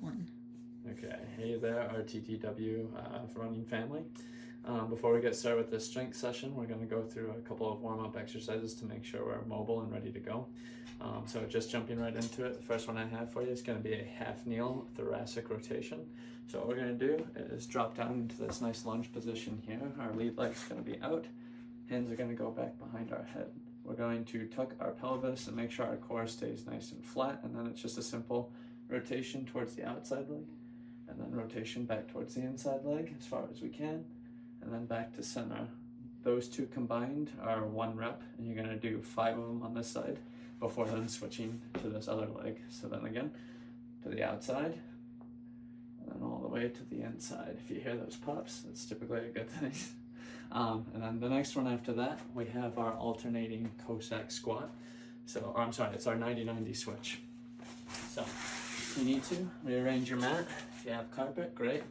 1. Okay, hey there, our TTW running family. Before we get started with this strength session, we're going to go through a couple of warm-up exercises to make sure we're mobile and ready to go. So just jumping right into it, the first one I have for you is going to be a half kneel thoracic rotation. So what we're going to do is drop down into this nice lunge position here. Our lead leg's going to be out, hands are going to go back behind our head. We're going to tuck our pelvis and make sure our core stays nice and flat, and then it's just a simple rotation towards the outside leg, and then rotation back towards the inside leg as far as we can, and then back to center. Those two combined are 1 rep, and you're going to do 5 of them on this side before then switching to this other leg. So then again, to the outside, and then all the way to the inside. If you hear those pops, that's typically a good thing. And then the next one after that, we have our alternating Cossack squat. So, or I'm sorry, it's our 90-90 switch. So, if you need to, rearrange your mat. If you have carpet, great.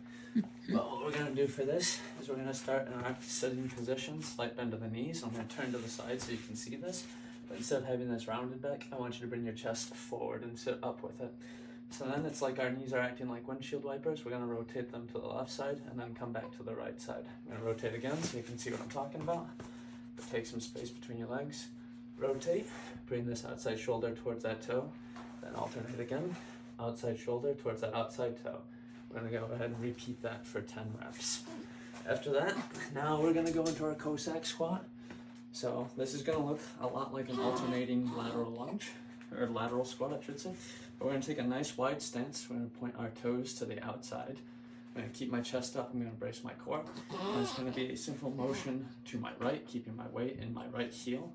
But what we're going to do for this is we're going to start in our sitting position, slight bend of the knees. I'm going to turn to the side so you can see this. But instead of having this rounded back, I want you to bring your chest forward and sit up with it. So then it's like our knees are acting like windshield wipers. We're going to rotate them to the left side and then come back to the right side. I'm going to rotate again so you can see what I'm talking about. But take some space between your legs. Rotate, bring this outside shoulder towards that toe. Then alternate again, outside shoulder towards that outside toe. We're going to go ahead and repeat that for 10 reps. After that, now we're going to go into our Cossack squat. So this is going to look a lot like an alternating lateral lunge, or lateral squat I should say. But we're going to take a nice wide stance. We're going to point our toes to the outside. I'm going to keep my chest up. I'm going to brace my core. And it's going to be a simple motion to my right, keeping my weight in my right heel.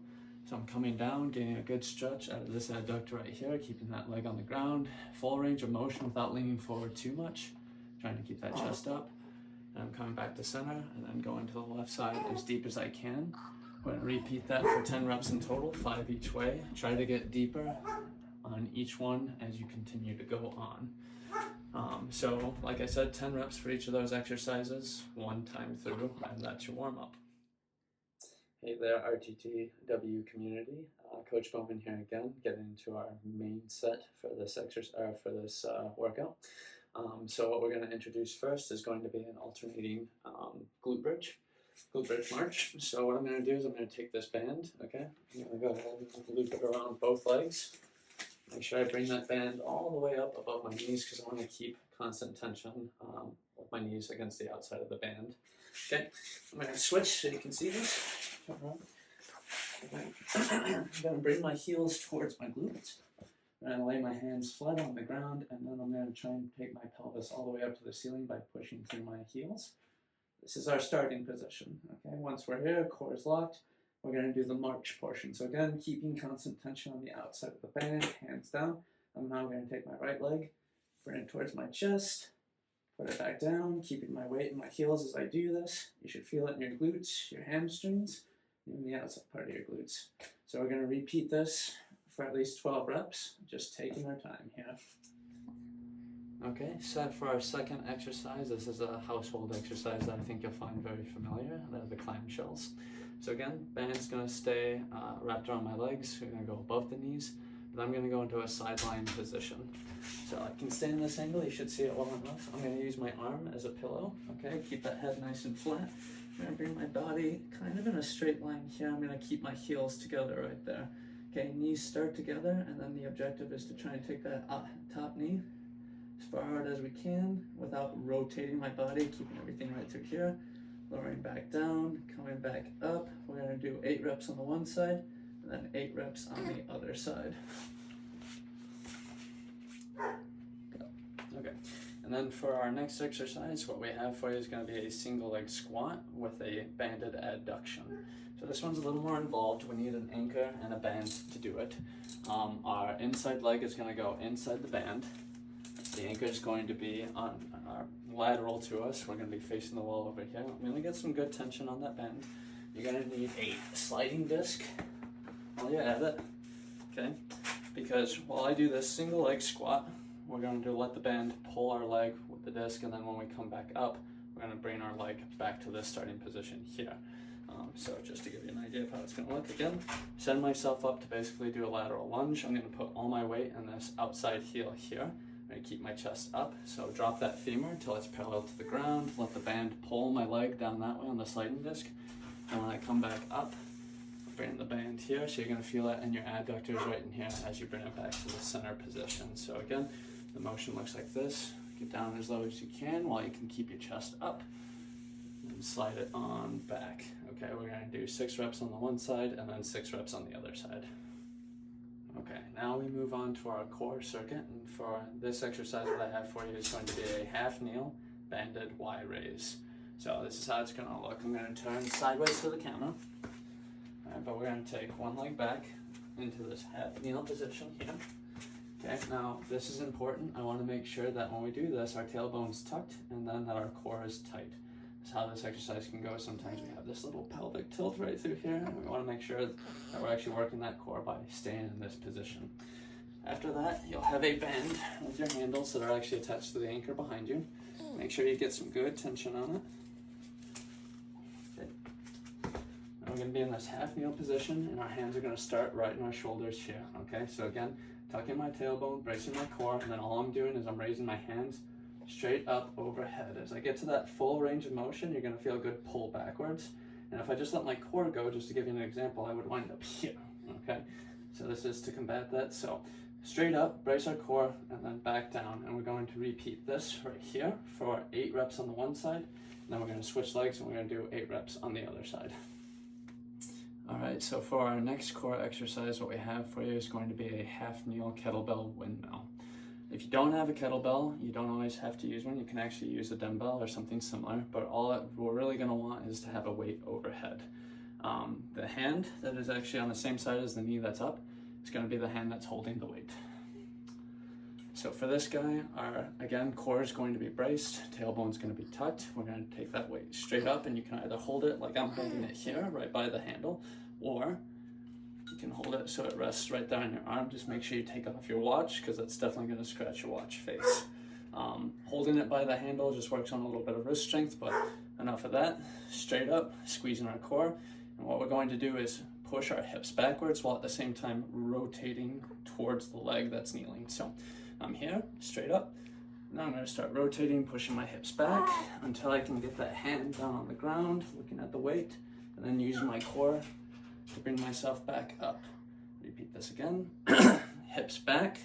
So I'm coming down, getting a good stretch out of this adductor right here, keeping that leg on the ground. Full range of motion without leaning forward too much. Trying to keep that chest up. And I'm coming back to center and then going to the left side as deep as I can. We're going to repeat that for 10 reps in total, 5 each way. Try to get deeper on each one as you continue to go on. So like I said, 10 reps for each of those exercises, 1 time through, and that's your warm-up. Hey there, RTTW community. Coach Bowman here again, getting into our main set for this workout. So what we're going to introduce first is going to be an alternating glute bridge march. So what I'm going to do is I'm going to take this band, okay? I'm going to go ahead and loop it around both legs. Make sure I bring that band all the way up above my knees because I want to keep constant tension with my knees against the outside of the band. Okay, I'm going to switch so you can see this. I'm going to bring my heels towards my glutes. I'm going to lay my hands flat on the ground, and then I'm going to try and take my pelvis all the way up to the ceiling by pushing through my heels. This is our starting position. Okay, once we're here, core is locked. We're going to do the march portion. So again, keeping constant tension on the outside of the band, hands down. I'm now going to take my right leg, bring it towards my chest, put it back down, keeping my weight in my heels as I do this. You should feel it in your glutes, your hamstrings, and the outside part of your glutes. So we're going to repeat this for at least 12 reps, just taking our time here. Okay, set for our second exercise. This is a household exercise that I think you'll find very familiar. They're the clamshells. So again, band's going to stay wrapped around my legs. We're going to go above the knees, but I'm going to go into a sideline position. So I can stay in this angle. You should see it well enough. I'm going to use my arm as a pillow. Okay, keep that head nice and flat. I'm going to bring my body kind of in a straight line here. I'm going to keep my heels together right there. Okay, knees start together, and then the objective is to try and take that top knee as far out as we can without rotating my body, keeping everything right through here. Lowering back down, coming back up. We're going to do 8 reps on the one side, and then 8 reps on the other side. Okay, and then for our next exercise, what we have for you is going to be a single leg squat with a banded adduction. So this one's a little more involved. We need an anchor and a band to do it. Our inside leg is going to go inside the band. The anchor is going to be on our lateral to us. We're going to be facing the wall over here. I'm going to get some good tension on that band. You're going to need a sliding disc while you're at it, okay? Because while I do this single leg squat, we're going to let the band pull our leg with the disc, and then when we come back up, we're going to bring our leg back to this starting position here. So just to give you an idea of how it's going to look again, set myself up to basically do a lateral lunge. I'm going to put all my weight in this outside heel here. I'm I'm gonna keep my chest up, so drop that femur until it's parallel to the ground, let the band pull my leg down that way on the sliding disc, and when I come back up, bring the band here, so you're gonna feel that in your adductors right in here as you bring it back to the center position. So again, the motion looks like this. Get down as low as you can while you can keep your chest up, and slide it on back. Okay, we're gonna do 6 reps on the one side and then 6 reps on the other side. Okay, now we move on to our core circuit, and for this exercise what I have for you is going to be a half kneel banded Y raise. So this is how it's gonna look. I'm gonna turn sideways to the camera, but we're gonna take one leg back into this half kneel position here. Okay, now this is important. I wanna make sure that when we do this, our tailbone's tucked and then that our core is tight. That's how this exercise can go. Sometimes we have this little pelvic tilt right through here, and we want to make sure that we're actually working that core by staying in this position. After that, you'll have a band with your handles that are actually attached to the anchor behind you. Make sure you get some good tension on it. Okay. Now we're going to be in this half kneel position, and our hands are going to start right in our shoulders here. Okay, so again, tucking my tailbone, bracing my core, and then all I'm doing is I'm raising my hands straight up overhead. As I get to that full range of motion, you're going to feel a good pull backwards. And if I just let my core go, just to give you an example, I would wind up here. Okay, so this is to combat that. So straight up, brace our core, and then back down. And we're going to repeat this right here for 8 reps on the one side. And then we're going to switch legs and we're going to do 8 reps on the other side. All right, so for our next core exercise, what we have for you is going to be a half kneel kettlebell windmill. If you don't have a kettlebell, you don't always have to use one. You can actually use a dumbbell or something similar, but all we're really gonna want is to have a weight overhead. The hand that is actually on the same side as the knee that's up is gonna be the hand that's holding the weight. So for this guy, our, again, core is going to be braced, tailbone's gonna be tucked. We're gonna take that weight straight up, and you can either hold it like I'm holding it here, right by the handle, or you can hold it so it rests right there on your arm. Just make sure you take off your watch, because that's definitely going to scratch your watch face. Holding it by the handle just works on a little bit of wrist strength, but enough of that. Straight up, squeezing our core. And what we're going to do is push our hips backwards while at the same time rotating towards the leg that's kneeling. So I'm here, straight up. Now I'm going to start rotating, pushing my hips back until I can get that hand down on the ground, looking at the weight, and then using my core to bring myself back up. Repeat this again. Hips back,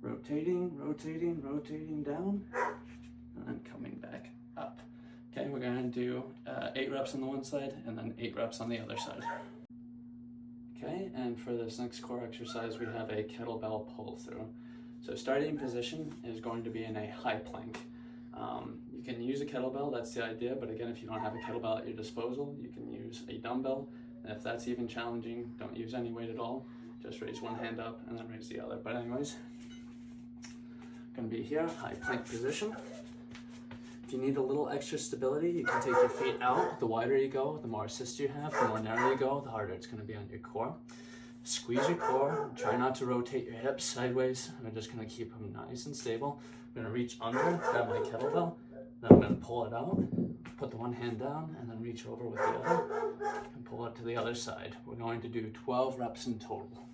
rotating, rotating, rotating down, and then coming back up. Okay, we're gonna do 8 reps on the one side and then 8 reps on the other side. Okay, and for this next core exercise, we have a kettlebell pull through. So starting position is going to be in a high plank. You can use a kettlebell, that's the idea, but again, if you don't have a kettlebell at your disposal, you can use a dumbbell. And if that's even challenging, don't use any weight at all. Just raise one hand up and then raise the other. But anyways, gonna be here, high plank position. If you need a little extra stability, you can take your feet out. The wider you go, the more assist you have. The more narrow you go, the harder it's gonna be on your core. Squeeze your core, try not to rotate your hips sideways. I'm just gonna keep them nice and stable. I'm gonna reach under, grab my kettlebell, then I'm gonna pull it out, put the one hand down, and then reach over with the other, and pull it to the other side. We're going to do 12 reps in total.